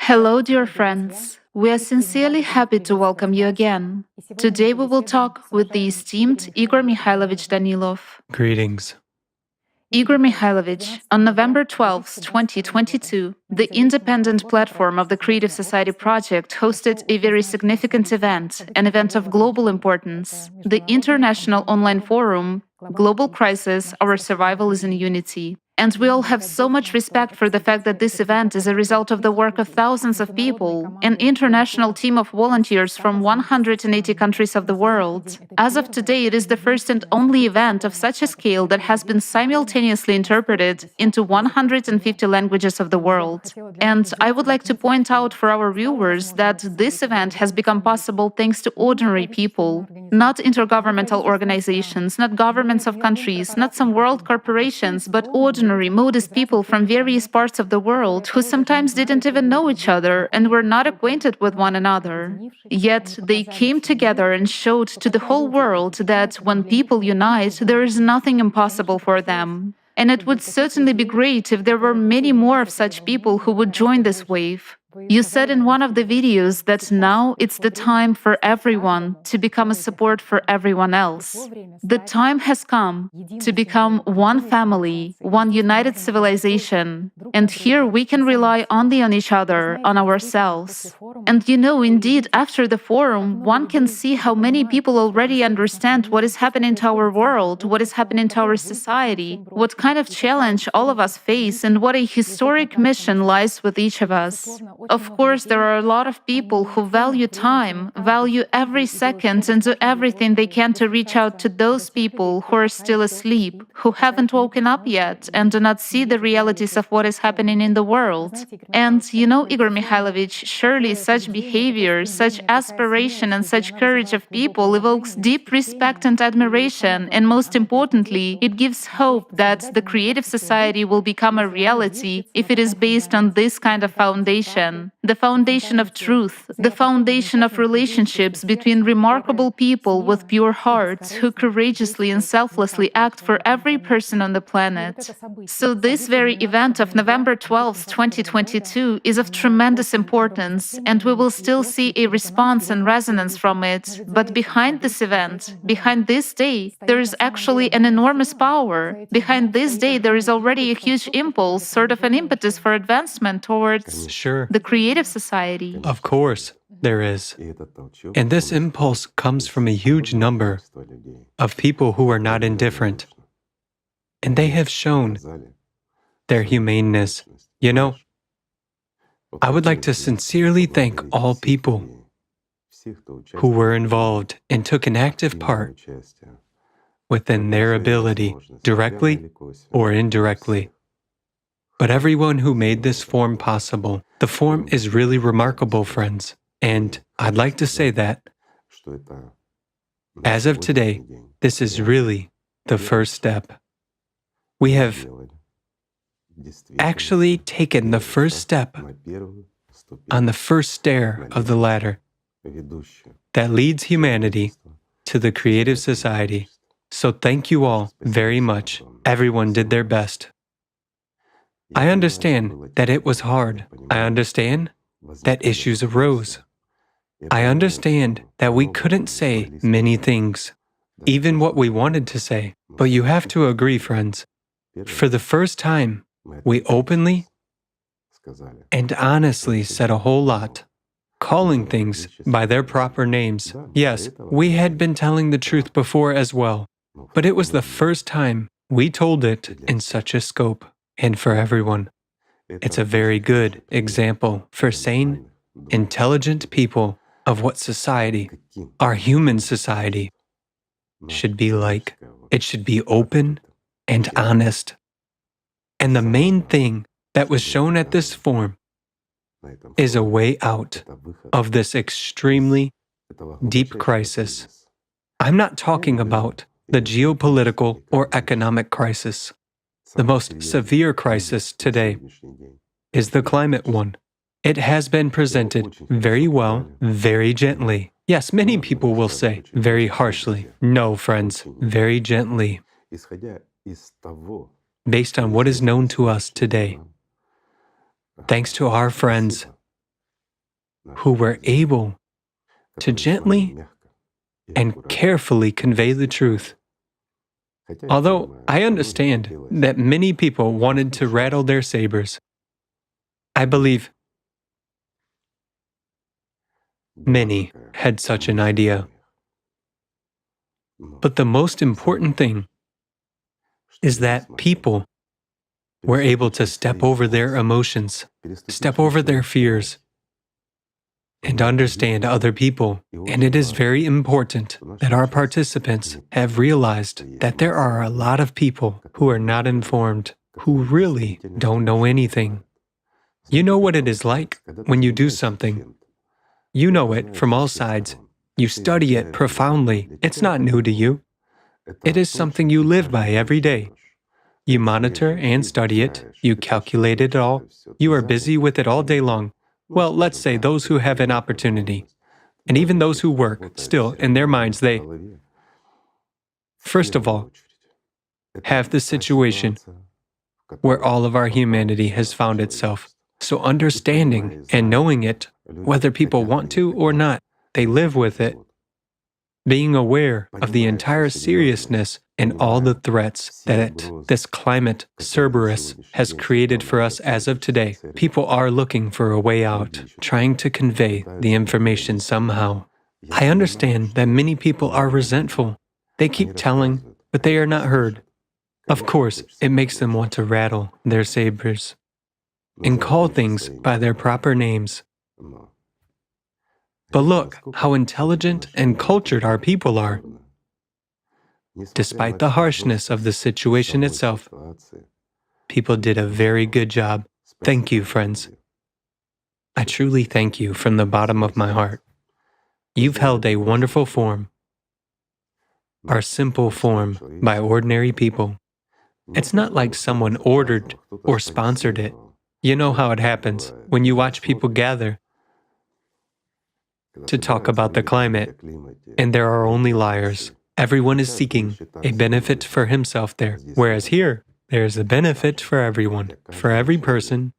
Hello, dear friends. We are sincerely happy to welcome you again. Today we will talk with the esteemed Igor Mikhailovich Danilov. Greetings. Igor Mikhailovich, on November 12, 2022, the independent platform of the Creative Society Project hosted a very significant event, an event of global importance, the International Online Forum, Global Crisis, Our Survival is in Unity. And we all have so much respect for the fact that this event is a result of the work of thousands of people, an international team of volunteers from 180 countries of the world. As of today, it is the first and only event of such a scale that has been simultaneously interpreted into 150 languages of the world. And I would like to point out for our viewers that this event has become possible thanks to ordinary people, not intergovernmental organizations, not governments of countries, not some world corporations, but ordinary, modest people from various parts of the world who sometimes didn't even know each other and were not acquainted with one another. Yet they came together and showed to the whole world that when people unite, there is nothing impossible for them. And it would certainly be great if there were many more of such people who would join this wave. You said in one of the videos that now it's the time for everyone to become a support for everyone else. The time has come to become one family, one united civilization. And here we can rely only on each other, on ourselves. And indeed, after the forum, one can see how many people already understand what is happening to our world, what is happening to our society, what kind of challenge all of us face, and what a historic mission lies with each of us. Of course, there are a lot of people who value time, value every second, and do everything they can to reach out to those people who are still asleep, who haven't woken up yet, and do not see the realities of what is happening in the world. And Igor Mikhailovich, surely such behavior, such aspiration, and such courage of people evokes deep respect and admiration, and most importantly, it gives hope that the creative society will become a reality if it is based on this kind of foundation. The foundation of truth, the foundation of relationships between remarkable people with pure hearts who courageously and selflessly act for every person on the planet. So this very event of November 12, 2022 is of tremendous importance, and we will still see a response and resonance from it. But behind this event, behind this day, there is actually an enormous power. Behind this day, there is already a huge impulse, sort of an impetus for advancement towards Sure. the creative society. Of course, there is. And this impulse comes from a huge number of people who are not indifferent. And they have shown their humaneness. I would like to sincerely thank all people who were involved and took an active part within their ability, directly or indirectly. But everyone who made this form possible, the form is really remarkable, friends. And I'd like to say that, as of today, this is really the first step. We have actually taken the first step on the first stair of the ladder that leads humanity to the creative society. So thank you all very much. Everyone did their best. I understand that it was hard. I understand that issues arose. I understand that we couldn't say many things, even what we wanted to say. But you have to agree, friends. For the first time, we openly and honestly said a whole lot, calling things by their proper names. Yes, we had been telling the truth before as well, but it was the first time we told it in such a scope. And for everyone, it's a very good example for sane, intelligent people of what society, our human society, should be like. It should be open and honest. And the main thing that was shown at this forum is a way out of this extremely deep crisis. I'm not talking about the geopolitical or economic crisis. The most severe crisis today is the climate one. It has been presented very well, very gently. Yes, many people will say very harshly. No, friends, very gently. Based on what is known to us today. Thanks to our friends who were able to gently and carefully convey the truth. Although I understand that many people wanted to rattle their sabers, I believe many had such an idea. But the most important thing is that people were able to step over their emotions, step over their fears, and understand other people. And it is very important that our participants have realized that there are a lot of people who are not informed, who really don't know anything. You know what it is like when you do something. You know it from all sides. You study it profoundly. It's not new to you. It is something you live by every day. You monitor and study it. You calculate it all. You are busy with it all day long. Well, let's say those who have an opportunity, and even those who work, still, in their minds, they, first of all, have the situation where all of our humanity has found itself. So understanding and knowing it, whether people want to or not, they live with it. Being aware of the entire seriousness and all the threats that this climate, Cerberus, has created for us as of today, people are looking for a way out, trying to convey the information somehow. I understand that many people are resentful. They keep telling, but they are not heard. Of course, it makes them want to rattle their sabers and call things by their proper names. But look how intelligent and cultured our people are. Despite the harshness of the situation itself, people did a very good job. Thank you, friends. I truly thank you from the bottom of my heart. You've held a wonderful form, our simple form by ordinary people. It's not like someone ordered or sponsored it. You know how it happens when you watch people gather to talk about the climate, and there are only liars. Everyone is seeking a benefit for himself there, whereas here, there is a benefit for everyone, for every person,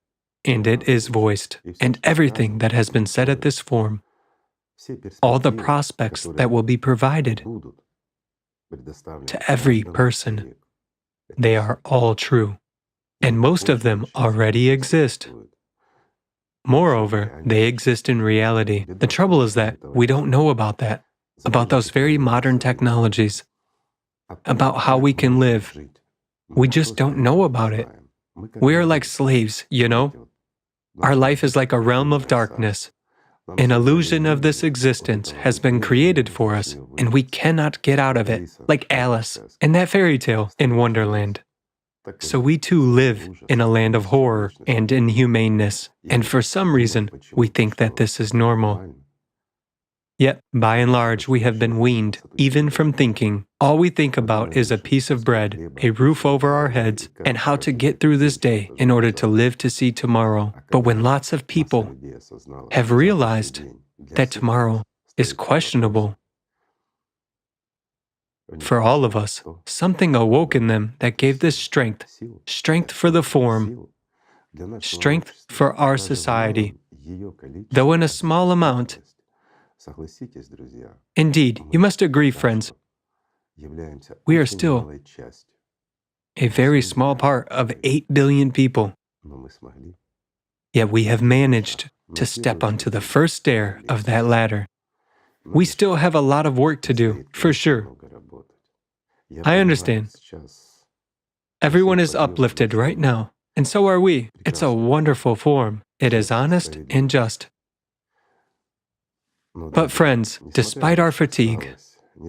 and it is voiced. And everything that has been said at this forum, all the prospects that will be provided to every person, they are all true, and most of them already exist. Moreover, they exist in reality. The trouble is that we don't know about that, about those very modern technologies, about how we can live. We just don't know about it. We are like slaves, you know? Our life is like a realm of darkness. An illusion of this existence has been created for us, and we cannot get out of it, like Alice in that fairy tale in Wonderland. So we too live in a land of horror and inhumaneness, and for some reason, we think that this is normal. Yet, by and large, we have been weaned, even from thinking. All we think about is a piece of bread, a roof over our heads, and how to get through this day in order to live to see tomorrow. But when lots of people have realized that tomorrow is questionable, for all of us, something awoke in them that gave this strength, strength for the form, strength for our society, though in a small amount. Indeed, you must agree, friends, we are still a very small part of 8 billion people. Yet we have managed to step onto the first stair of that ladder. We still have a lot of work to do, for sure. I understand. Everyone is uplifted right now, and so are we. It's a wonderful form. It is honest and just. But friends, despite our fatigue,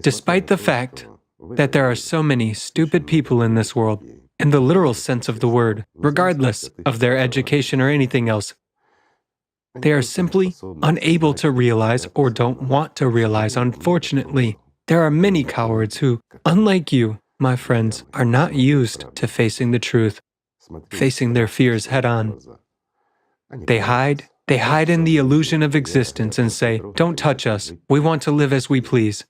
despite the fact that there are so many stupid people in this world, in the literal sense of the word, regardless of their education or anything else, they are simply unable to realize or don't want to realize, unfortunately. There are many cowards who, unlike you, my friends, are not used to facing the truth, facing their fears head on. They hide in the illusion of existence and say, "Don't touch us, we want to live as we please."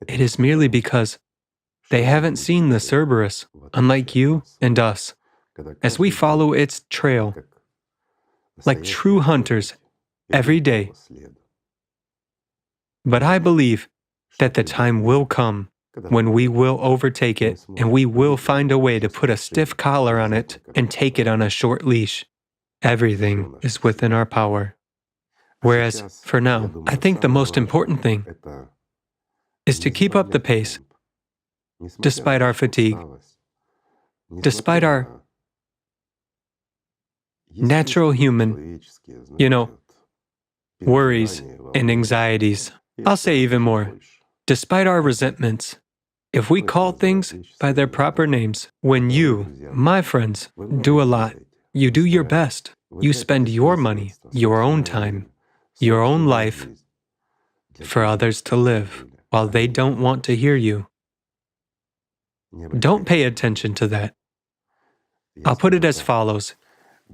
It is merely because they haven't seen the Cerberus, unlike you and us. As we follow its trail, like true hunters, every day. But I believe that the time will come when we will overtake it and we will find a way to put a stiff collar on it and take it on a short leash. Everything is within our power. Whereas, for now, I think the most important thing is to keep up the pace, despite our fatigue, despite our natural human, worries and anxieties. I'll say even more, despite our resentments. If we call things by their proper names, when you, my friends, do a lot, you do your best, you spend your money, your own time, your own life for others to live while they don't want to hear you. Don't pay attention to that. I'll put it as follows.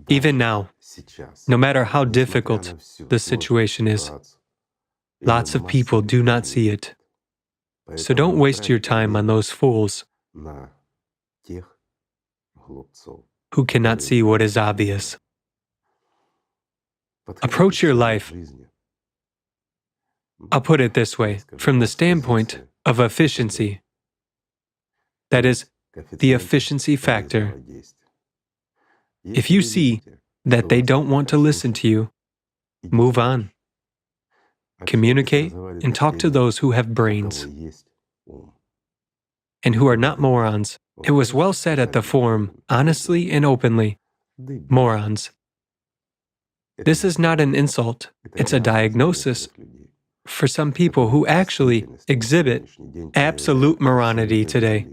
Even now, no matter how difficult the situation is, lots of people do not see it. So don't waste your time on those fools who cannot see what is obvious. Approach your life, I'll put it this way, from the standpoint of efficiency. That is, the efficiency factor. If you see that they don't want to listen to you, move on. Communicate and talk to those who have brains and who are not morons. It was well said at the forum, honestly and openly, morons. This is not an insult, it's a diagnosis for some people who actually exhibit absolute moronity today.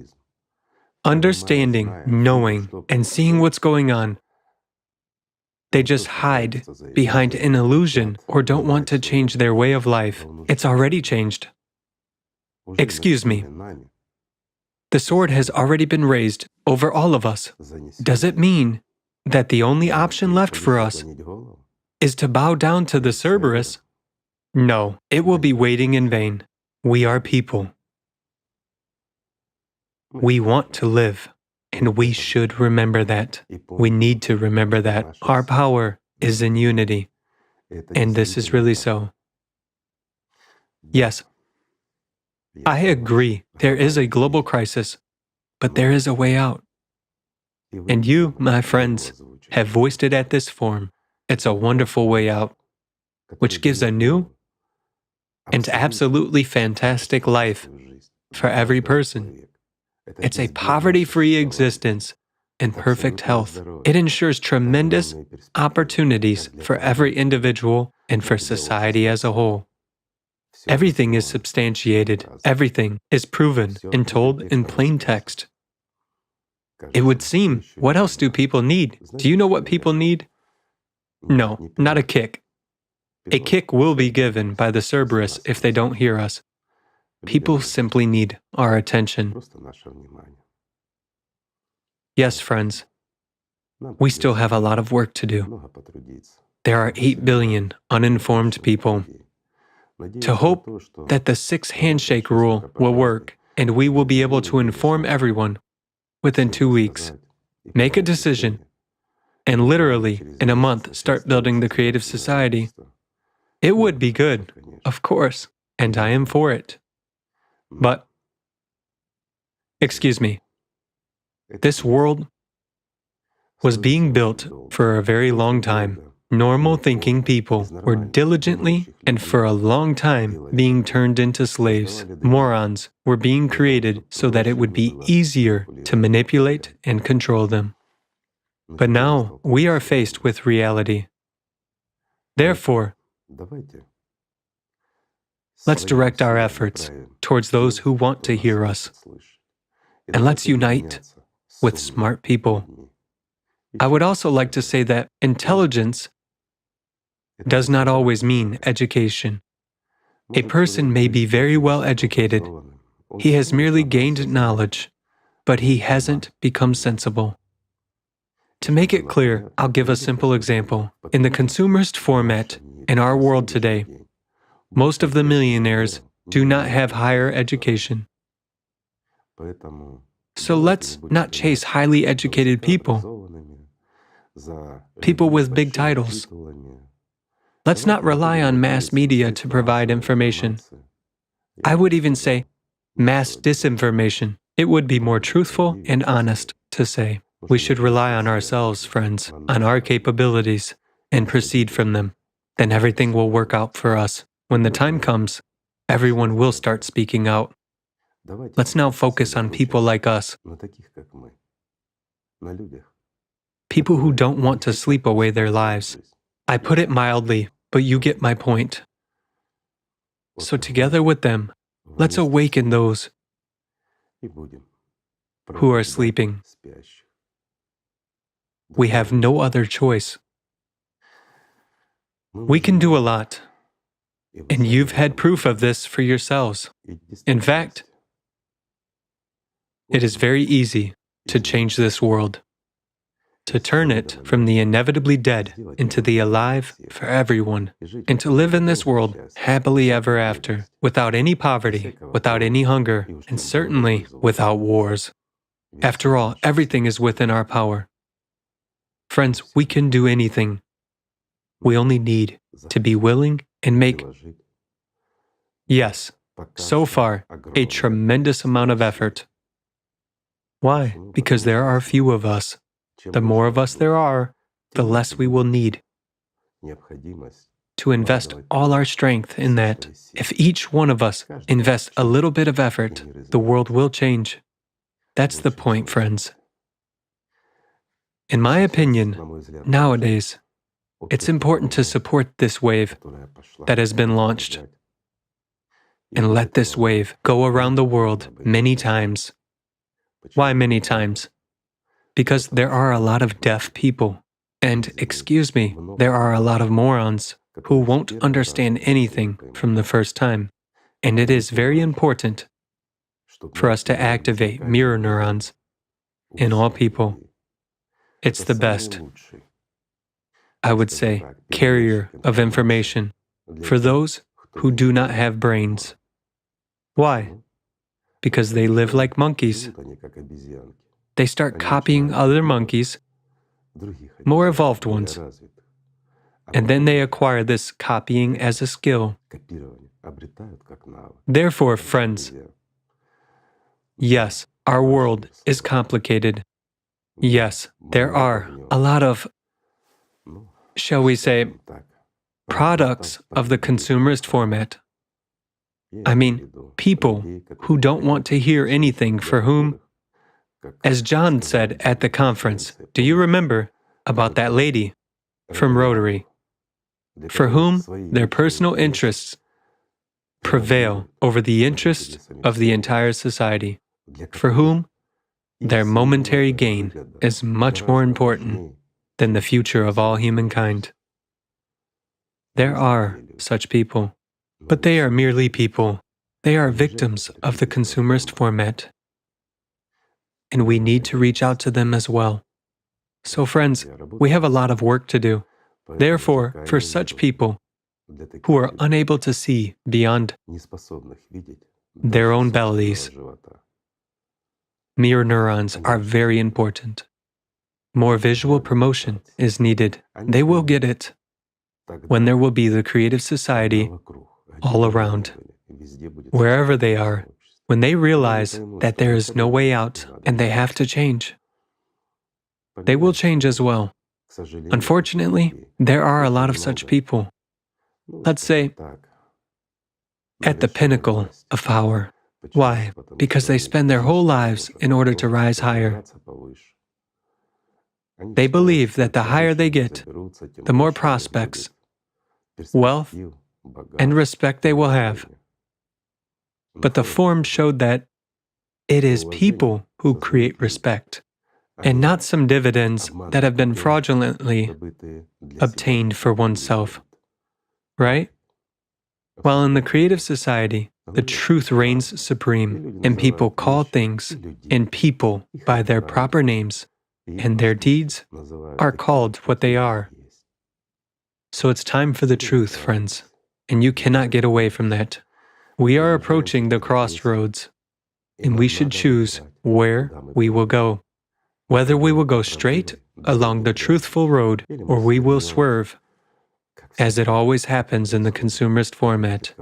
Understanding, knowing, and seeing what's going on. They just hide behind an illusion or don't want to change their way of life. It's already changed. Excuse me. The sword has already been raised over all of us. Does it mean that the only option left for us is to bow down to the Cerberus? No, it will be waiting in vain. We are people. We want to live, and we should remember that. We need to remember that our power is in unity, and this is really so. Yes, I agree, there is a global crisis, but there is a way out. And you, my friends, have voiced it at this forum. It's a wonderful way out, which gives a new and absolutely fantastic life for every person. It's a poverty-free existence and perfect health. It ensures tremendous opportunities for every individual and for society as a whole. Everything is substantiated, everything is proven and told in plain text. It would seem, what else do people need? Do you know what people need? No, not a kick. A kick will be given by the Cerberus if they don't hear us. People simply need our attention. Yes, friends, we still have a lot of work to do. There are 8 billion uninformed people. To hope that the 6 handshake rule will work and we will be able to inform everyone within 2 weeks. Make a decision and literally in a month start building the creative society. It would be good, of course, and I am for it. But, excuse me, this world was being built for a very long time. Normal thinking people were diligently and for a long time being turned into slaves. Morons were being created so that it would be easier to manipulate and control them. But now we are faced with reality. Therefore, let's direct our efforts towards those who want to hear us. And let's unite with smart people. I would also like to say that intelligence does not always mean education. A person may be very well educated. He has merely gained knowledge, but he hasn't become sensible. To make it clear, I'll give a simple example. In the consumerist format in our world today, most of the millionaires do not have higher education. So let's not chase highly educated people, people with big titles. Let's not rely on mass media to provide information. I would even say mass disinformation. It would be more truthful and honest to say we should rely on ourselves, friends, on our capabilities, and proceed from them. Then everything will work out for us. When the time comes, everyone will start speaking out. Let's now focus on people like us, people who don't want to sleep away their lives. I put it mildly, but you get my point. So together with them, let's awaken those who are sleeping. We have no other choice. We can do a lot, and you've had proof of this for yourselves. In fact, it is very easy to change this world, to turn it from the inevitably dead into the alive for everyone, and to live in this world happily ever after, without any poverty, without any hunger, and certainly without wars. After all, everything is within our power. Friends, we can do anything. We only need to be willing and make, yes, so far, a tremendous amount of effort. Why? Because there are few of us. The more of us there are, the less we will need to invest all our strength in that. If each one of us invests a little bit of effort, the world will change. That's the point, friends. In my opinion, nowadays, it's important to support this wave that has been launched and let this wave go around the world many times. Why many times? Because there are a lot of deaf people, and, excuse me, there are a lot of morons who won't understand anything from the first time. And it is very important for us to activate mirror neurons in all people. It's the best, I would say, carrier of information for those who do not have brains. Why? Because they live like monkeys. They start copying other monkeys, more evolved ones, and then they acquire this copying as a skill. Therefore, friends, yes, our world is complicated. Yes, there are a lot of, shall we say, products of the consumerist format. I mean, people who don't want to hear anything, for whom, as John said at the conference, do you remember about that lady from Rotary, for whom their personal interests prevail over the interests of the entire society, for whom their momentary gain is much more important than the future of all humankind? There are such people, but they are merely people. They are victims of the consumerist format, and we need to reach out to them as well. So friends, we have a lot of work to do. Therefore, for such people who are unable to see beyond their own bellies, mirror neurons are very important. More visual promotion is needed. They will get it when there will be the creative society all around, wherever they are, when they realize that there is no way out and they have to change. They will change as well. Unfortunately, there are a lot of such people, let's say, at the pinnacle of power. Why? Because they spend their whole lives in order to rise higher. They believe that the higher they get, the more prospects, wealth, and respect they will have. But the form showed that it is people who create respect, and not some dividends that have been fraudulently obtained for oneself. Right? While in the creative society, the truth reigns supreme, and people call things and people by their proper names, and their deeds are called what they are. So it's time for the truth, friends, and you cannot get away from that. We are approaching the crossroads, and we should choose where we will go. Whether we will go straight along the truthful road or we will swerve. as it always happens in the consumerist format.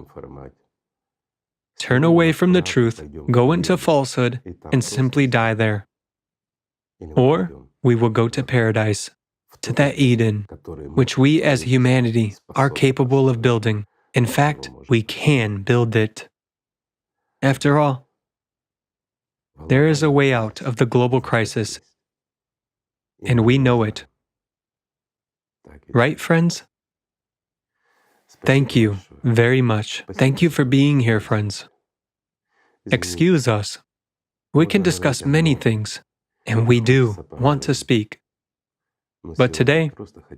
Turn away from the truth, go into falsehood, and simply die there. Or we will go to paradise, to that Eden, which we as humanity are capable of building. In fact, we can build it. After all, there is a way out of the global crisis, and we know it. Right, friends? Thank you very much. Thank you for being here, friends. Excuse us. We can discuss many things, and we do want to speak. But today,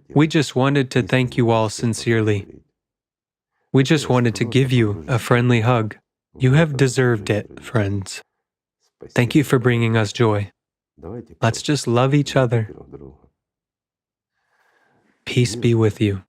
we just wanted to thank you all sincerely. We just wanted to give you a friendly hug. You have deserved it, friends. Thank you for bringing us joy. Let's just love each other. Peace be with you.